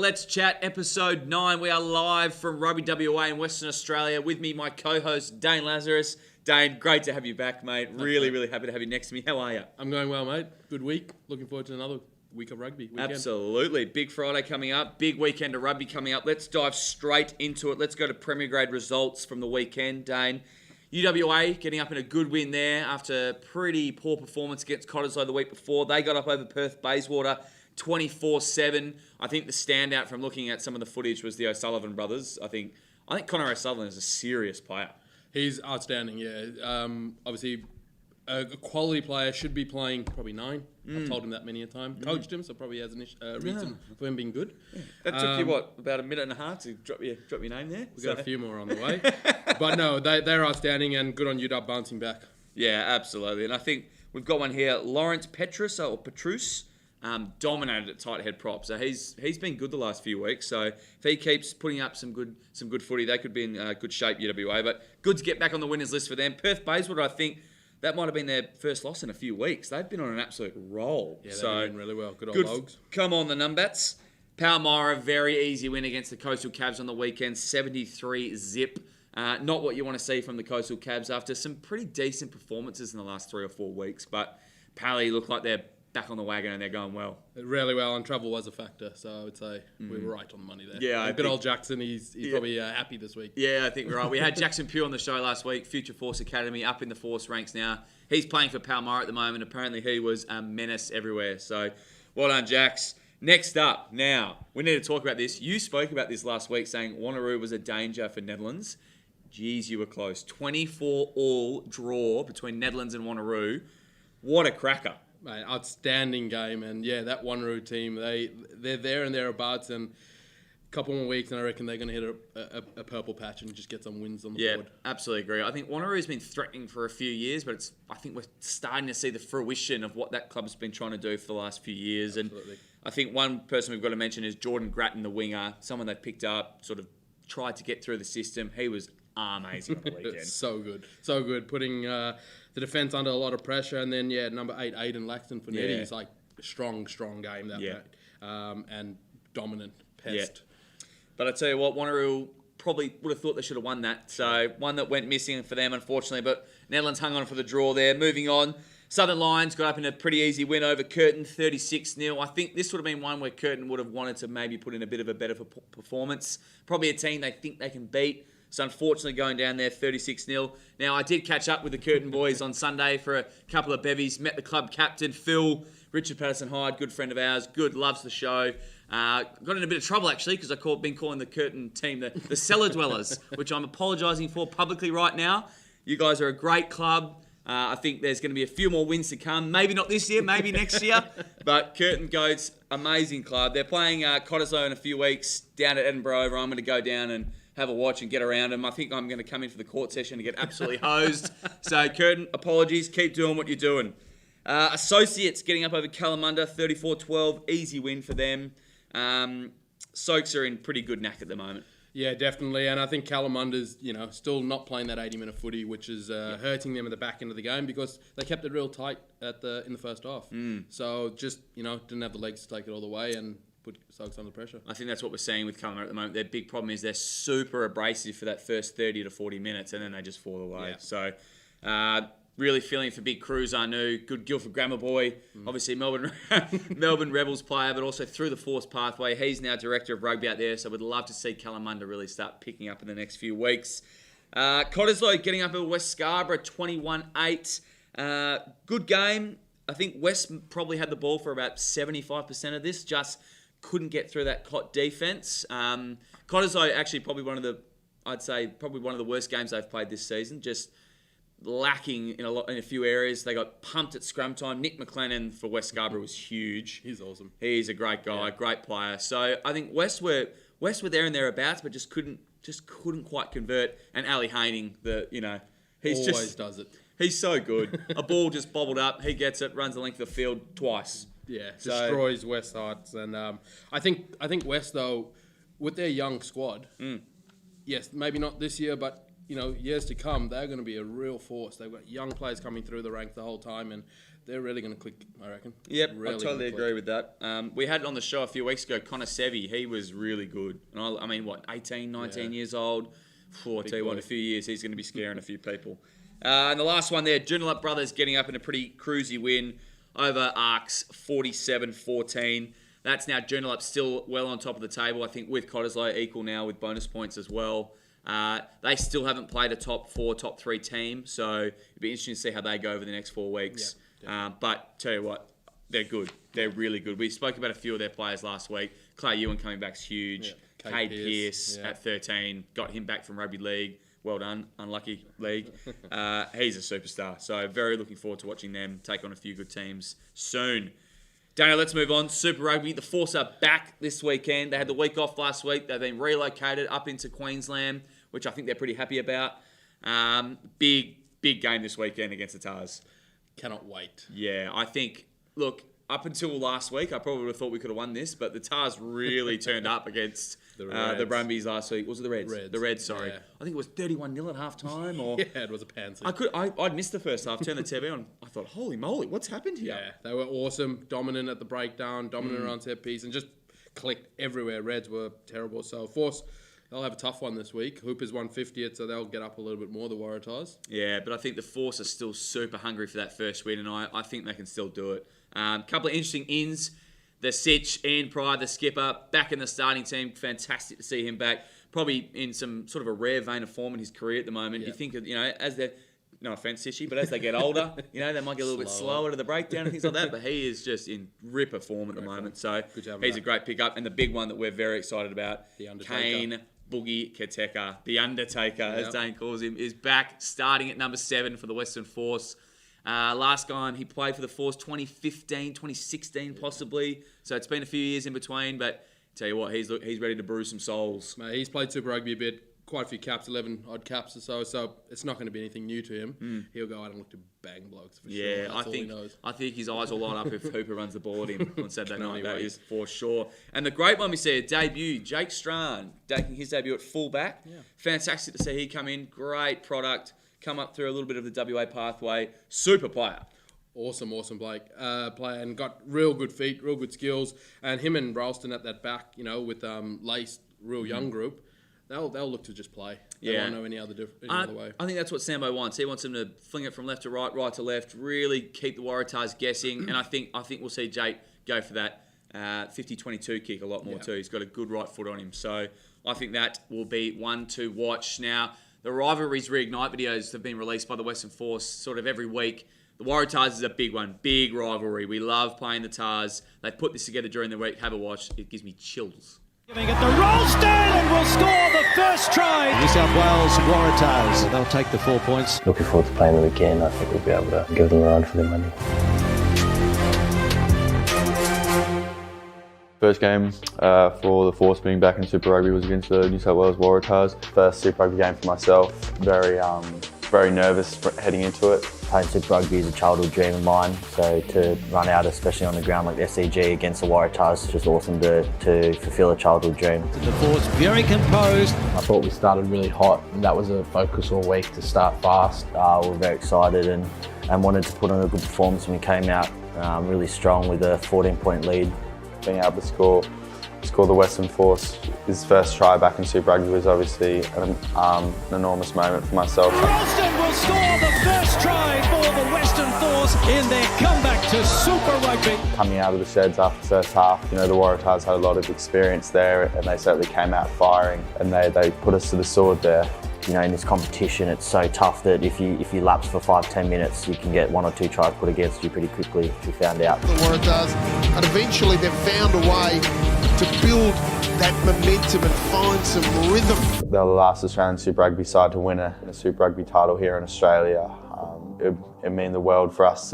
Let's Chat, episode 9. We are live from RugbyWA in Western Australia. With me, my co-host, Dane Lazarus. Dane, great to have you back, mate. Really happy to have you next to me. How are you? I'm going well, mate. Good week. Looking forward to another week of rugby weekend. Absolutely. Big Friday coming up. Big weekend of rugby coming up. Let's dive straight into it. Let's go to Premier Grade results from the weekend, Dane. UWA getting up in a good win there after pretty poor performance against Cottesloe the week before. They got up over Perth Bayswater 24-7. I think the standout from looking at some of the footage was the O'Sullivan brothers. I think Connor O'Sullivan is a serious player. He's outstanding, yeah. Obviously, a quality player should be playing probably 9. I've told him that many a time. Coached him, so probably has a reason for him being good. Yeah. That took you, about a minute and a half to drop your name there? We've got a few more on the way. But no, they're outstanding and good on UW bouncing back. Yeah, absolutely. And I think we've got one here, Lawrence Petrus, dominated at tight head prop. So he's been good the last few weeks. So if he keeps putting up some good footy, they could be in good shape, UWA. But good to get back on the winners list for them. Perth Bayswater, I think that might have been their first loss in a few weeks. They've been on an absolute roll. Yeah, they've been doing really well. Good old Logs. Come on, the Numbats. Palmyra, very easy win against the Coastal Cabs on the weekend, 73-zip. Not what you want to see from the Coastal Cabs after some pretty decent performances in the last 3 or 4 weeks. But Pally look like they're back on the wagon and they're going well. Really well, and travel was a factor, so I would say we were right on the money there. Yeah, good old Jackson, he's probably happy this week. Yeah, I think we're right. We had Jackson Pugh on the show last week, Future Force Academy, up in the Force ranks now. He's playing for Palmyra at the moment. Apparently he was a menace everywhere, so well done, Jax. Next up, now, we need to talk about this. You spoke about this last week, saying Wanneroo was a danger for Netherlands. Geez, you were close. 24-all draw between Netherlands and Wanneroo. What a cracker. Mate, outstanding game, and yeah, that Wanneroo team, they're there and thereabouts, and a couple more weeks, and I reckon they're going to hit a purple patch and just get some wins on the board. Yeah, absolutely agree. I think Wanneroo's been threatening for a few years, but I think we're starting to see the fruition of what that club's been trying to do for the last few years. Absolutely. And I think one person we've got to mention is Jordan Grattan, the winger, someone they picked up, sort of tried to get through the system. He was amazing on the weekend. So good. Putting the defence under a lot of pressure, and then number 8, Aidan Laxton for Nettie. It's like a strong game that night, and dominant pest. Yeah. But I tell you what, Wanneroo probably would have thought they should have won that. So one that went missing for them, unfortunately. But Netherlands hung on for the draw there. Moving on, Southern Lions got up in a pretty easy win over Curtin, 36-0. I think this would have been one where Curtin would have wanted to maybe put in a bit of a better performance. Probably a team they think they can beat. So unfortunately going down there 36-0. Now I did catch up with the Curtin boys on Sunday for a couple of bevies. Met the club captain, Phil, Richard Patterson-Hyde, good friend of ours. Good, loves the show. Got in a bit of trouble actually because I've been calling the Curtin team the cellar dwellers, which I'm apologising for publicly right now. You guys are a great club. I think there's going to be a few more wins to come. Maybe not this year, maybe next year. But Curtin Goats, amazing club. They're playing Cottesloe in a few weeks down at Edinburgh. I'm going to go down and have a watch and get around them. I think I'm going to come in for the court session and get absolutely hosed. So, Curtin, apologies. Keep doing what you're doing. Associates getting up over Kalamunda, 34-12. Easy win for them. Soaks are in pretty good knack at the moment. Yeah, definitely. And I think Kalamunda's, still not playing that 80-minute footy, which is hurting them at the back end of the game because they kept it real tight in the first half. So just, didn't have the legs to take it all the way and put Soaks under pressure. I think that's what we're seeing with Kalamunda at the moment. Their big problem is they're super abrasive for that first 30 to 40 minutes and then they just fall away. Yeah. So really feeling for Big Cruz, I knew. Good Guildford Grammar boy. Obviously Melbourne Rebels player, but also through the Force pathway. He's now director of rugby out there, so we'd love to see Kalamunda really start picking up in the next few weeks. Cottesloe getting up at West Scarborough, 21-8. Good game. I think West probably had the ball for about 75% of this, just couldn't get through that Cott defence. Cottesloe actually probably one of the worst games they've played this season, just lacking in a few areas. They got pumped at scrum time. Nick McLennan for West Scarborough was huge. He's awesome. He's a great guy, great player. So I think West were there and thereabouts, but just couldn't quite convert. And Ali Haining, he's always does it. He's so good. A ball just bobbled up. He gets it, runs the length of the field twice. Yeah, destroys West hearts. And I think West, though, with their young squad, yes, maybe not this year, but years to come, they're going to be a real force. They've got young players coming through the ranks the whole time, and they're really going to click, I reckon. Yep, really I totally agree with that. We had it on the show a few weeks ago, Connor Sevi. He was really good. And I mean, 18, 19 years old? I'll tell you what, in a few years, he's going to be scaring a few people. And the last one there, Joondalup Brothers getting up in a pretty cruisy win over Arcs, 47-14. That's now Joondalup still well on top of the table. I think with Cottesloe equal now with bonus points as well. They still haven't played a top 4, top 3 team, so it'd be interesting to see how they go over the next 4 weeks. Yeah, but tell you what, they're good. They're really good. We spoke about a few of their players last week. Clay Ewan coming back's huge. Yeah. Cade Pearce at 13, got him back from Rugby League. Well done, unlucky league. He's a superstar, so very looking forward to watching them take on a few good teams soon. Daniel, let's move on. Super Rugby, the Force are back this weekend. They had the week off last week. They've been relocated up into Queensland, which I think they're pretty happy about. Big game this weekend against the Tars. Cannot wait. Yeah, I think, look, up until last week, I probably would have thought we could have won this, but the Tars really turned up against the Brumbies last week. Was it the Reds? The Reds, sorry. Yeah. I think it was 31-0 at half-time. Or yeah, it was a pansy. I'd missed the first half, turned the TV on. I thought, holy moly, what's happened here? Yeah, they were awesome, dominant at the breakdown, dominant around set piece, and just clicked everywhere. Reds were terrible. So, Force, they'll have a tough one this week. Hoopers won 50th, so they'll get up a little bit more, the Waratahs. Yeah, but I think the Force are still super hungry for that first win, and I think they can still do it. Couple of interesting ins. The Sitch, Ian Pryor, the skipper, back in the starting team. Fantastic to see him back. Probably in some sort of a rare vein of form in his career at the moment. Yeah. You think, as they're, no offence, Sitchy, but as they get older, they might get a little bit slower to the breakdown and things like that. But he is just in ripper form at the moment. So he's a great pickup. And the big one that we're very excited about, Kane Boogie Kateka, the Undertaker, as Dane calls him, is back, starting at number 7 for the Western Force. Last time he played for the Force 2015, 2016 possibly. So it's been a few years in between, but tell you what, he's ready to brew some souls. Mate, he's played Super Rugby a bit, quite a few caps, 11 odd caps or so it's not going to be anything new to him. He'll go out and look to bang blokes for sure. That's all he knows. I think his eyes will light up if Hooper runs the ball at him on Saturday night. That is for sure. And the great one we see, a debut, Jake Strachan, making his debut at fullback. Yeah. Fantastic to see he come in. Great product. Come up through a little bit of the WA pathway. Super player. Awesome player, and got real good feet, real good skills. And him and Ralston at that back, with Lace, real young group, they'll look to just play. They won't know any other way. I think that's what Sambo wants. He wants them to fling it from left to right, right to left, really keep the Waratahs guessing. And I think we'll see Jake go for that 50-22 kick a lot more too. He's got a good right foot on him. So I think that will be one to watch. Now, the Rivalries Reignite videos have been released by the Western Force sort of every week. The Waratahs is a big one, big rivalry. We love playing the Tars. They put this together during the week. Have a watch. It gives me chills. Giving it to Ralston and will score the first try. New South Wales Waratahs, they'll take the 4 points. Looking forward to playing them again. I think we'll be able to give them a run for their money. First game for the Force being back in Super Rugby was against the New South Wales Waratahs. First Super Rugby game for myself. Very nervous heading into it. Playing Super Rugby is a childhood dream of mine, so to run out, especially on the ground like the SCG against the Waratahs, is just awesome to fulfil a childhood dream. The Force very composed. I thought we started really hot, and that was a focus all week to start fast. We're very excited and wanted to put on a good performance, and we came out really strong with a 14-point lead. Being able to score the Western Force, his first try back in Super Rugby was obviously an enormous moment for myself. Ralston will score the first try for the Western Force in their comeback to Super Rugby. Coming out of the sheds after the first half, the Waratahs had a lot of experience there, and they certainly came out firing, and they put us to the sword there. In this competition, it's so tough that if you lapse for 5-10 minutes, you can get 1 or 2 tries put against you pretty quickly, which we found out. The Waratahs, and eventually they've found a way to build that momentum and find some rhythm. They're the last Australian Super Rugby side to win a Super Rugby title here in Australia. It mean the world for us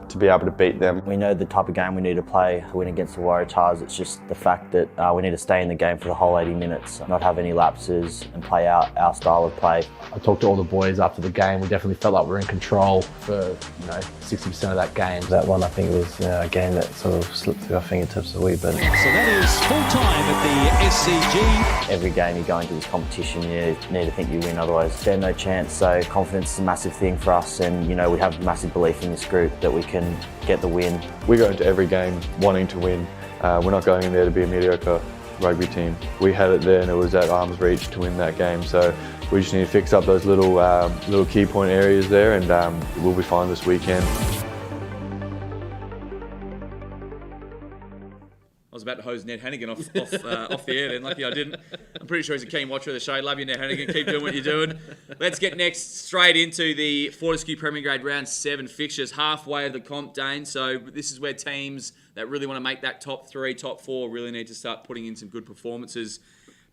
to be able to beat them. We know the type of game we need to play to win against the Waratahs. It's just the fact that we need to stay in the game for the whole 80 minutes, not have any lapses and play out our style of play. I talked to all the boys after the game. We definitely felt like we were in control for 60% of that game. That one, I think, was a game that sort of slipped through our fingertips a wee bit. So that is full time at the SCG. Every game you go into this competition, you need to think you win, otherwise there's no chance. So confidence is a massive thing for us, and we have massive belief in this group that we can get the win. We go into every game wanting to win. We're not going in there to be a mediocre rugby team. We had it there and it was at arm's reach to win that game. So we just need to fix up those little key point areas there, and we'll be fine this weekend. I was about to hose Ned Hannigan off the air then. Lucky I didn't. I'm pretty sure he's a keen watcher of the show. Love you, Ned Hannigan. Keep doing what you're doing. Let's get next straight into the Fortescue Premier Grade Round 7 fixtures. Halfway of the comp, Dane. So this is where teams that really want to make that top 3, top 4 really need to start putting in some good performances.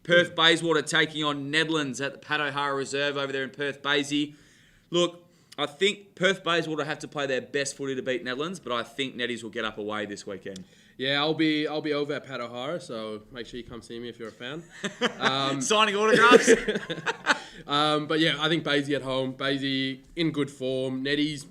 Perth Bayswater taking on Netherlands at the Pat O'Hara Reserve over there in Perth Baysy. Look, I think Perth Bayswater have to play their best footy to beat Netherlands, but I think Netties will get up away this weekend. Yeah, I'll be over at Pat O'Hara, so make sure you come see me if you're a fan. Signing autographs. But yeah, I think Baysy at home. Baysy in good form. Netties,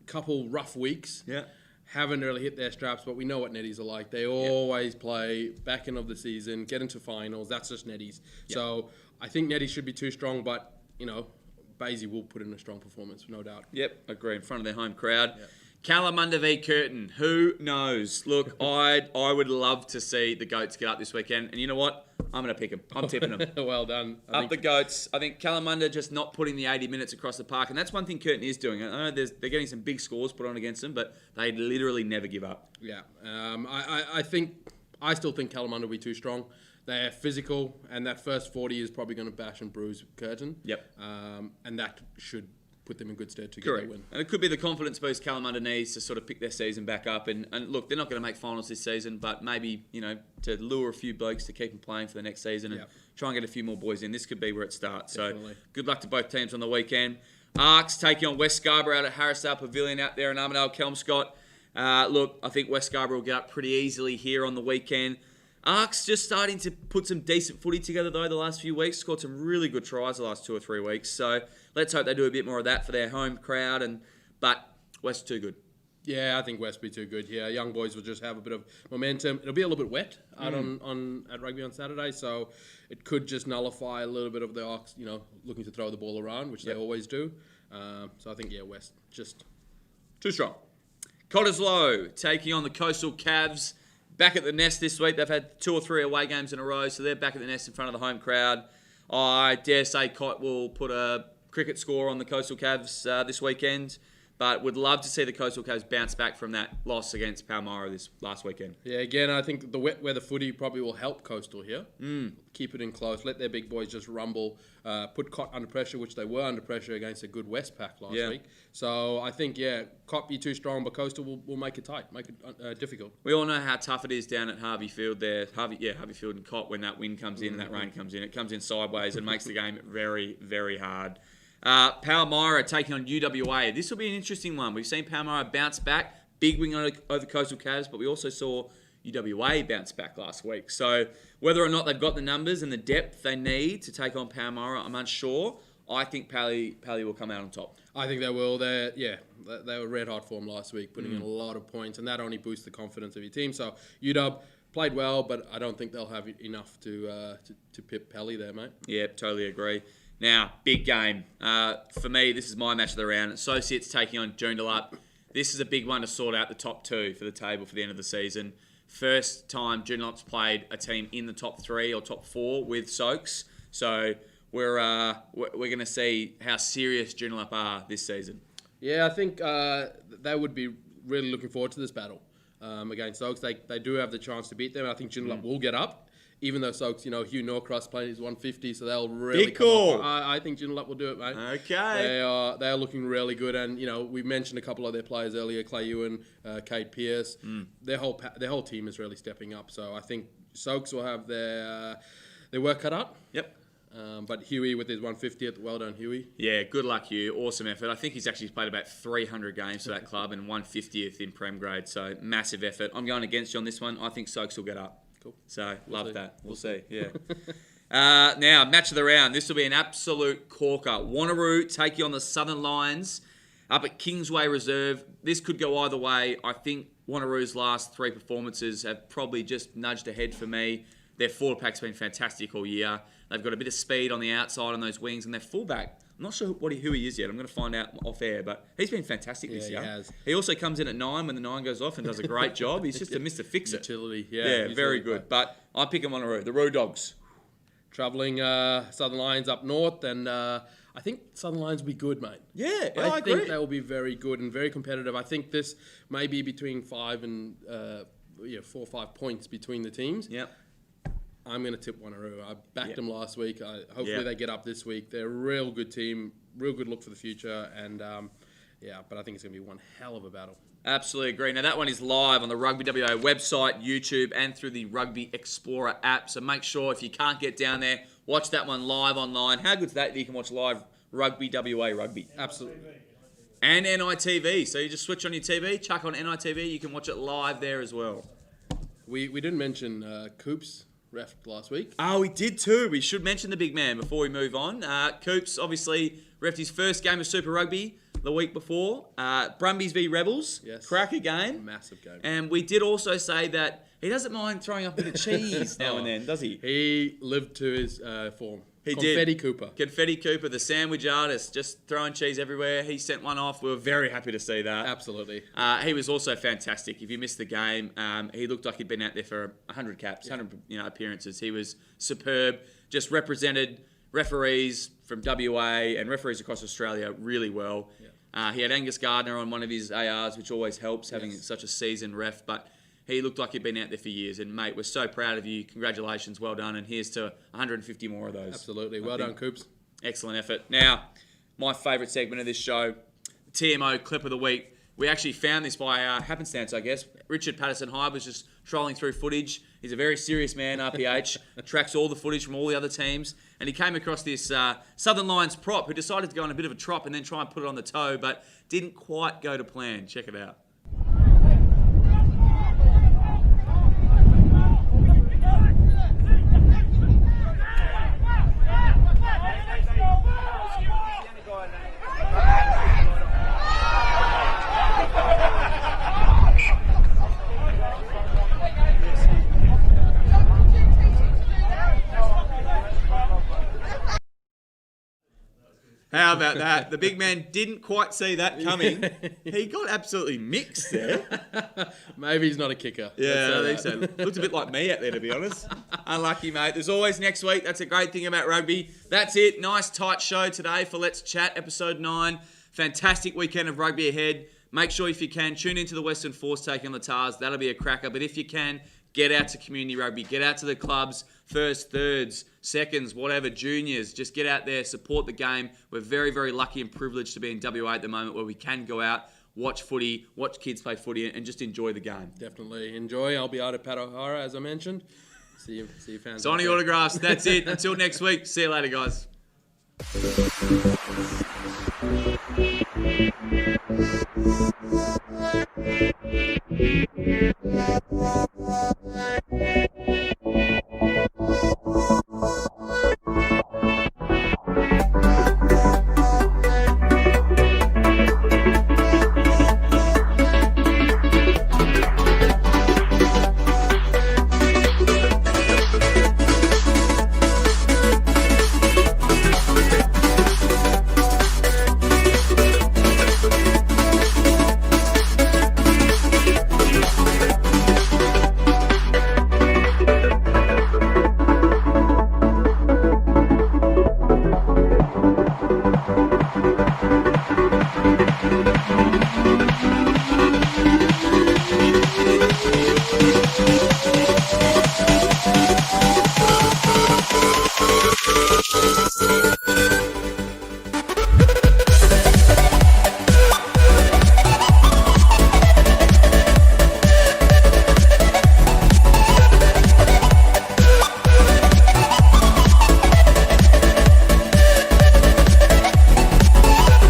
couple rough weeks. Yeah. Haven't really hit their straps, but we know what Netties are like. They always play back end of the season, get into finals. That's just Netties. Yep. So I think Netties should be too strong, but Baysy will put in a strong performance, no doubt. Yep, agree. In front of their home crowd. Yep. Kalamunda v Curtin. Who knows? Look, I would love to see the Goats get up this weekend. And you know what? I'm going to pick them. I'm tipping them. Well done. The Goats. I think Kalamunda just not putting the 80 minutes across the park. And that's one thing Curtin is doing. I know they're getting some big scores put on against them, but they literally never give up. Yeah. I still think Kalamunda will be too strong. They're physical, and that first 40 is probably going to bash and bruise Curtin. Yep. And that should put them in good stead to Correct. get a win. And it could be the confidence boost Kalamunda needs to sort of pick their season back up. And look, they're not going to make finals this season, but maybe, to lure a few blokes to keep them playing for the next season and try and get a few more boys in. This could be where it starts. Definitely. So good luck to both teams on the weekend. Arcs taking on West Scarborough out at Harrisdale Pavilion out there in Armidale, Kelmscott. Look, I think West Scarborough will get up pretty easily here on the weekend. Arcs just starting to put some decent footy together, though, the last few weeks. Scored some really good tries the last 2 or 3 weeks. So let's hope they do a bit more of that for their home crowd. But West too good. Yeah, I think West will be too good here. Young boys will just have a bit of momentum. It'll be a little bit wet out at Rugby on Saturday, so it could just nullify a little bit of the Arcs, looking to throw the ball around, which they always do. So I think, West just too strong. Cottesloe taking on the Coastal Cavs. Back at the nest this week. They've had 2 or 3 away games in a row, so they're back at the nest in front of the home crowd. I dare say Cott will put a cricket score on the Coastal Cavs this weekend, but would love to see the Coastal Cavs bounce back from that loss against Palmyra this last weekend. Yeah, again, I think the wet weather footy probably will help Coastal here. Keep it in close. Let their big boys just rumble. Put Cott under pressure, which they were under pressure against a good West pack last week. So I think, Cott be too strong, but Coastal will make it tight, make it difficult. We all know how tough it is down at Harvey Field there. Harvey Field and Cott, when that wind comes in and that rain comes in. It comes in sideways and makes the game very, very hard. Palmyra taking on UWA. This will be an interesting one. We've seen Palmyra bounce back. Big win over Coastal Cavs, but we also saw UWA bounce back last week. So whether or not they've got the numbers and the depth they need to take on Palmyra, I'm unsure. I think Pally will come out on top. I think they will. They were red hot form last week, putting in a lot of points, and that only boosts the confidence of your team. So UW played well, but I don't think they'll have enough to pip Pally there, mate. Yeah, totally agree. Now, big game. For me, this is my match of the round. Associates taking on Joondalup. This is a big one to sort out the top 2 for the table for the end of the season. First time Joondalup's played a team in the top 3 or top 4 with Soaks. So we're going to see how serious Joondalup are this season. Yeah, I think they would be really looking forward to this battle against Soaks. They do have the chance to beat them. I think Joondalup will get up. Even though Soaks, Hugh Norcross played his 150, so they'll really big call. I think Joondalup will do it, mate. Okay. They are looking really good, and we mentioned a couple of their players earlier, Clay Ewan, Kate Pearce. Their whole team is really stepping up. So I think Soaks will have their work cut out. Yep. But Huey with his 150th, well done, Huey. Yeah, good luck, Hugh. Awesome effort. I think he's actually played about 300 games for that club and 150th in Prem grade. So massive effort. I'm going against you on this one. I think Soaks will get up. Cool. So love see. that. We'll see. Yeah. Now, match of the round. This will be an absolute corker. Wanneroo taking on the Southern Lions up at Kingsway Reserve. This could go either way. I think Wanneroo's last 3 performances have probably just nudged ahead for me. Their forward pack's been fantastic all year. They've got a bit of speed on the outside on those wings, and their fullback, I'm not sure who he is yet. I'm going to find out off air, but he's been fantastic this year. He has. He also comes in at 9 when the 9 goes off and does a great job. He's just a Mr. Fix-It. Utility, Yeah, very good. But I'm picking Wanneroo, the Roo Dogs. Travelling Southern Lions up north, and I think Southern Lions will be good, mate. Yeah, I agree. think they will be very good and very competitive. I think this may be between 5 and 4 or 5 points between the teams. Yep. I'm going to tip Wanneroo. I backed them last week. Hopefully Yep. they get up this week. They're a real good team, real good look for the future, and but I think it's going to be one hell of a battle. Absolutely agree. Now, that one is live on the RugbyWA website, YouTube, and through the Rugby Explorer app. So make sure if you can't get down there, watch that one live online. How good's that you can watch live RugbyWA Rugby? Absolutely. And NITV. So you just switch on your TV, chuck on NITV, you can watch it live there as well. We didn't mention Coops ref last week. Oh, we did too. We should mention the big man before we move on. Coops obviously refed his first game of Super Rugby the week before. Brumbies v Rebels. Yes. Cracker game. Massive game. And we did also say that he doesn't mind throwing up a bit of cheese now and then, does he? He lived to his form. He Confetti did. Cooper. Confetti Cooper, the sandwich artist, just throwing cheese everywhere. He sent one off. We were very happy to see that. Absolutely. He was also fantastic. If you missed the game, he looked like he'd been out there for 100 caps, 100 appearances. He was superb. Just represented referees from WA and referees across Australia really well. Yeah. He had Angus Gardner on one of his ARs, which always helps having such a seasoned ref. But he looked like he'd been out there for years. And, mate, we're so proud of you. Congratulations. Well done. And here's to 150 more of those. Absolutely. Well done, Coops. Excellent effort. Now, my favourite segment of this show, TMO Clip of the Week. We actually found this by happenstance, I guess. Richard Patterson-Hyde was just trolling through footage. He's a very serious man, RPH. Tracks all the footage from all the other teams. And he came across this Southern Lions prop who decided to go on a bit of a trop and then try and put it on the toe, but didn't quite go to plan. Check it out. How about that? The big man didn't quite see that coming. He got absolutely mixed there. Maybe he's not a kicker. Yeah, I think so. Looked a bit like me out there, to be honest. Unlucky, mate. There's always next week. That's a great thing about rugby. That's it. Nice, tight show today for Let's Chat, episode 9. Fantastic weekend of rugby ahead. Make sure, if you can, tune into the Western Force taking on the Tars. That'll be a cracker. But if you can, get out to community rugby. Get out to the clubs, first, thirds, seconds, whatever, juniors. Just get out there, support the game. We're very, very lucky and privileged to be in WA at the moment where we can go out, watch footy, watch kids play footy, and just enjoy the game. Definitely enjoy. I'll be out at Pat O'Hara, as I mentioned. See you fans. Signing autographs. That's it. Until next week. See you later, guys.